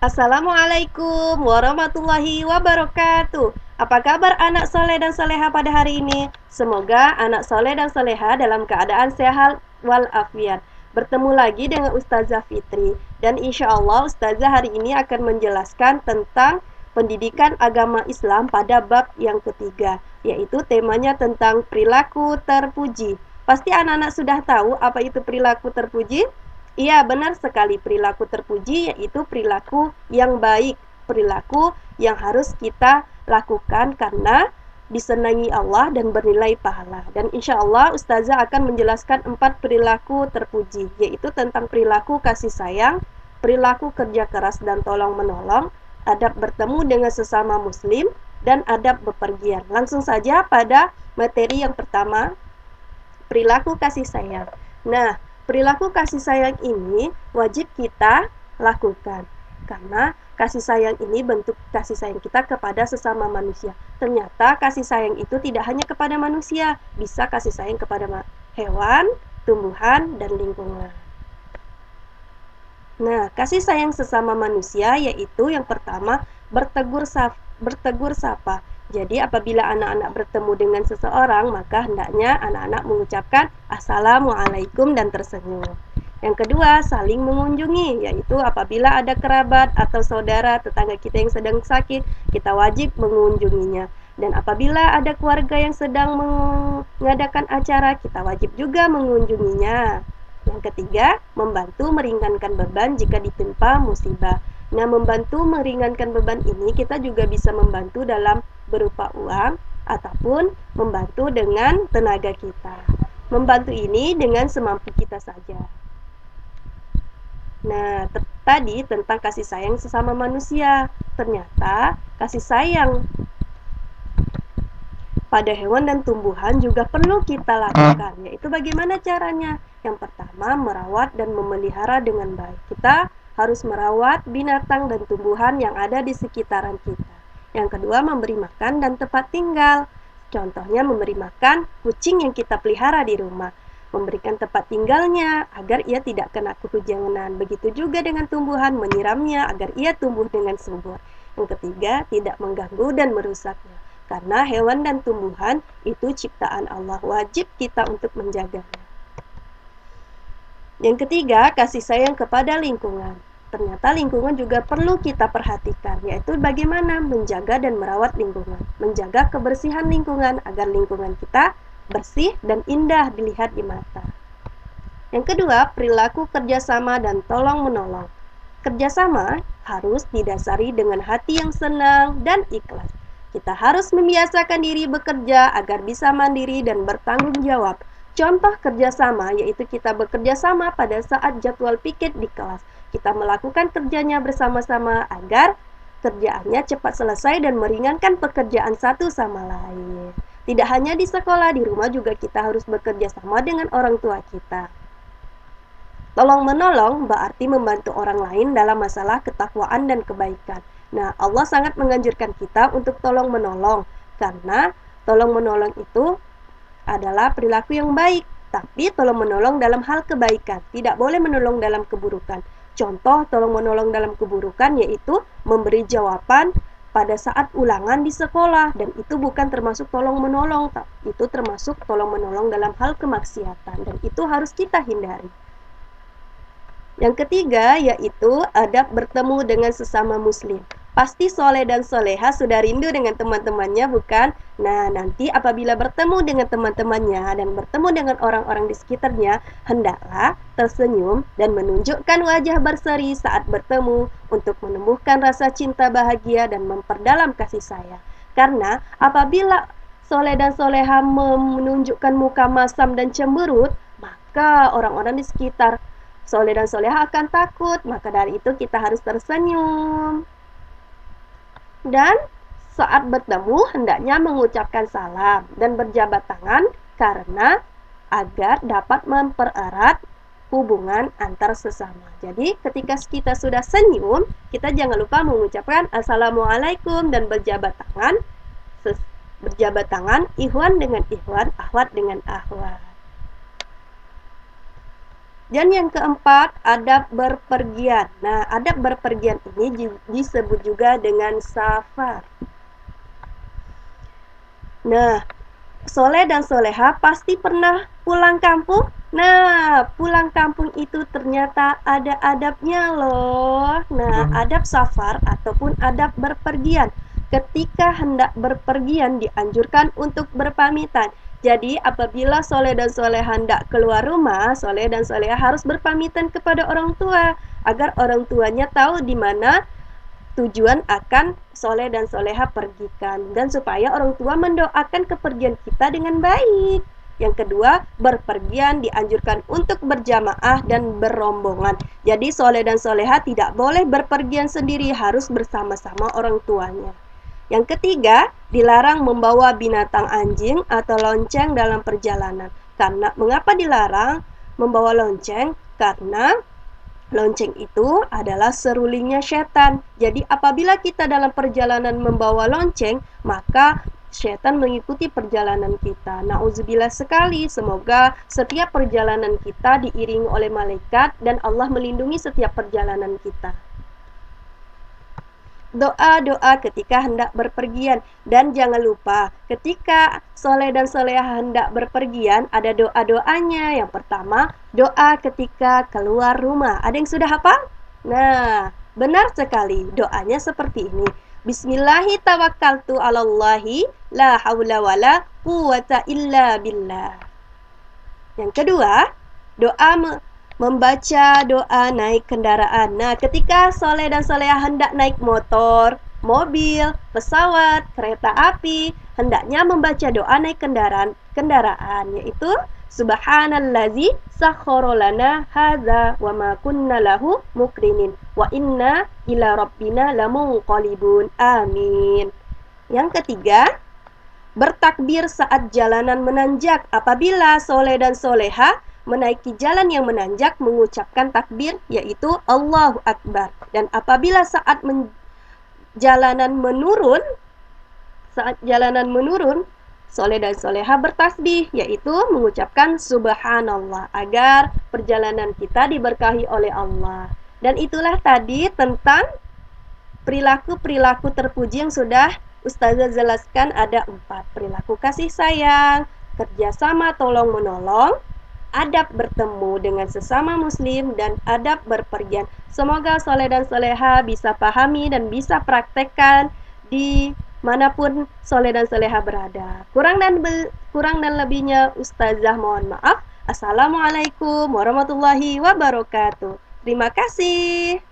Assalamualaikum warahmatullahi wabarakatuh. Apa kabar anak soleh dan soleha pada hari ini? Semoga anak soleh dan soleha dalam keadaan sehat walafiat. Bertemu lagi dengan Ustazah Fitri. Dan insya Allah Ustazah hari ini akan menjelaskan tentang pendidikan agama Islam pada bab yang ketiga. Yaitu temanya tentang perilaku terpuji. Pasti anak-anak sudah tahu apa itu perilaku terpuji? Iya, benar sekali. Perilaku terpuji yaitu perilaku yang baik, perilaku yang harus kita lakukan karena disenangi Allah dan bernilai pahala. Dan insya Allah Ustazah akan menjelaskan 4 perilaku terpuji, yaitu tentang perilaku kasih sayang, perilaku kerja keras dan tolong menolong, adab bertemu dengan sesama muslim, dan adab bepergian. Langsung saja pada materi yang pertama, perilaku kasih sayang. Nah, perilaku kasih sayang ini wajib kita lakukan karena kasih sayang ini bentuk kasih sayang kita kepada sesama manusia. Ternyata kasih sayang itu tidak hanya kepada manusia, bisa kasih sayang kepada hewan, tumbuhan, dan lingkungan. Nah, kasih sayang sesama manusia yaitu yang pertama bertegur sapa. Jadi apabila anak-anak bertemu dengan seseorang, maka hendaknya anak-anak mengucapkan Assalamualaikum dan tersenyum. Yang kedua, saling mengunjungi, yaitu apabila ada kerabat atau saudara tetangga kita yang sedang sakit, kita wajib mengunjunginya. Dan apabila ada keluarga yang sedang mengadakan acara, kita wajib juga mengunjunginya. Yang ketiga, membantu meringankan beban jika ditimpa musibah. Nah, membantu meringankan beban ini kita juga bisa membantu dalam berupa uang ataupun membantu dengan tenaga kita. Membantu ini dengan semampu kita saja. Nah, tadi tentang kasih sayang sesama manusia. Ternyata kasih sayang pada hewan dan tumbuhan juga perlu kita lakukan, yaitu bagaimana caranya? Yang pertama, merawat dan memelihara dengan baik. Kita harus merawat binatang dan tumbuhan yang ada di sekitaran kita. Yang kedua, memberi makan dan tempat tinggal. Contohnya memberi makan kucing yang kita pelihara di rumah, memberikan tempat tinggalnya agar ia tidak kena kehujanan. Begitu juga dengan tumbuhan, menyiramnya agar ia tumbuh dengan subur. Yang ketiga, tidak mengganggu dan merusaknya. Karena hewan dan tumbuhan itu ciptaan Allah, wajib kita untuk menjaganya. Yang ketiga, kasih sayang kepada lingkungan. Ternyata lingkungan juga perlu kita perhatikan, yaitu bagaimana menjaga dan merawat lingkungan. Menjaga kebersihan lingkungan agar lingkungan kita bersih dan indah dilihat di mata. Yang kedua, perilaku kerjasama dan tolong-menolong. Kerjasama harus didasari dengan hati yang senang dan ikhlas. Kita harus membiasakan diri bekerja agar bisa mandiri dan bertanggung jawab. Contoh kerjasama yaitu kita bekerja sama pada saat jadwal piket di kelas. Kita melakukan kerjanya bersama-sama agar kerjaannya cepat selesai dan meringankan pekerjaan satu sama lain. Tidak hanya di sekolah, di rumah juga kita harus bekerja sama dengan orang tua kita. Tolong menolong berarti membantu orang lain dalam masalah ketakwaan dan kebaikan. Nah, Allah sangat menganjurkan kita untuk tolong menolong karena tolong menolong itu adalah perilaku yang baik, tapi tolong menolong dalam hal kebaikan, tidak boleh menolong dalam keburukan. Contoh tolong menolong dalam keburukan yaitu memberi jawaban pada saat ulangan di sekolah, dan itu bukan termasuk tolong menolong, itu termasuk tolong menolong dalam hal kemaksiatan, dan itu harus kita hindari. Yang ketiga yaitu adab bertemu dengan sesama muslim. Pasti soleh dan soleha sudah rindu dengan teman-temannya, bukan? Nah, nanti apabila bertemu dengan teman-temannya dan bertemu dengan orang-orang di sekitarnya, hendaklah tersenyum dan menunjukkan wajah berseri saat bertemu untuk menumbuhkan rasa cinta bahagia dan memperdalam kasih sayang. Karena apabila soleh dan soleha menunjukkan muka masam dan cemberut, maka orang-orang di sekitar soleh dan soleha akan takut. Maka dari itu kita harus tersenyum. Dan saat bertemu hendaknya mengucapkan salam dan berjabat tangan karena agar dapat mempererat hubungan antar sesama. Jadi ketika kita sudah senyum, kita jangan lupa mengucapkan Assalamualaikum dan berjabat tangan. Berjabat tangan, ikhwan dengan ikhwan, akhwat dengan akhwat. Dan yang keempat, adab berpergian. Nah, adab berpergian ini disebut juga dengan safar. Nah, soleh dan soleha pasti pernah pulang kampung. Nah, pulang kampung itu ternyata ada adabnya loh. Nah, adab safar ataupun adab berpergian. Ketika hendak berpergian dianjurkan untuk berpamitan. Jadi apabila soleh dan soleha hendak keluar rumah, soleh dan soleha harus berpamitan kepada orang tua agar orang tuanya tahu di mana tujuan akan soleh dan soleha pergikan, dan supaya orang tua mendoakan kepergian kita dengan baik. Yang kedua, berpergian dianjurkan untuk berjamaah dan berombongan. Jadi soleh dan soleha tidak boleh berpergian sendiri, harus bersama-sama orang tuanya. Yang ketiga, dilarang membawa binatang anjing atau lonceng dalam perjalanan. Karena mengapa dilarang membawa lonceng? Karena lonceng itu adalah serulingnya setan. Jadi apabila kita dalam perjalanan membawa lonceng, maka setan mengikuti perjalanan kita. Nauzubillah sekali. Semoga setiap perjalanan kita diiringi oleh malaikat dan Allah melindungi setiap perjalanan kita. Doa-doa ketika hendak berpergian. Dan jangan lupa, ketika soleh dan soleha hendak berpergian, ada doa-doanya. Yang pertama, doa ketika keluar rumah. Ada yang sudah hafal? Nah, benar sekali. Doanya seperti ini. Bismillahi tawakkaltu alallahi la hawla wala quwata illa billah. Yang kedua, doa membaca doa naik kendaraan. Nah, ketika soleh dan soleha hendak naik motor, mobil, pesawat, kereta api, hendaknya membaca doa naik kendaraan, yaitu Subhanallazi sakhkhara lana hadza wa ma kunna lahu muqrinin wa inna ila rabbina lamunqalibun. Amin. Yang ketiga, bertakbir saat jalanan menanjak. Apabila soleh dan soleha menaiki jalan yang menanjak, mengucapkan takbir, yaitu Allahu Akbar. Dan apabila saat jalanan menurun, soleh dan soleha bertasbih, yaitu mengucapkan Subhanallah, agar perjalanan kita diberkahi oleh Allah. Dan itulah tadi tentang perilaku-perilaku terpuji yang sudah Ustazah jelaskan. Ada 4: perilaku kasih sayang, kerjasama tolong-menolong, adab bertemu dengan sesama muslim, dan adab berpergian. Semoga soleh dan soleha bisa pahami dan bisa praktekkan di manapun soleh dan soleha berada. Kurang dan lebihnya Ustazah mohon maaf. Assalamualaikum warahmatullahi wabarakatuh. Terima kasih.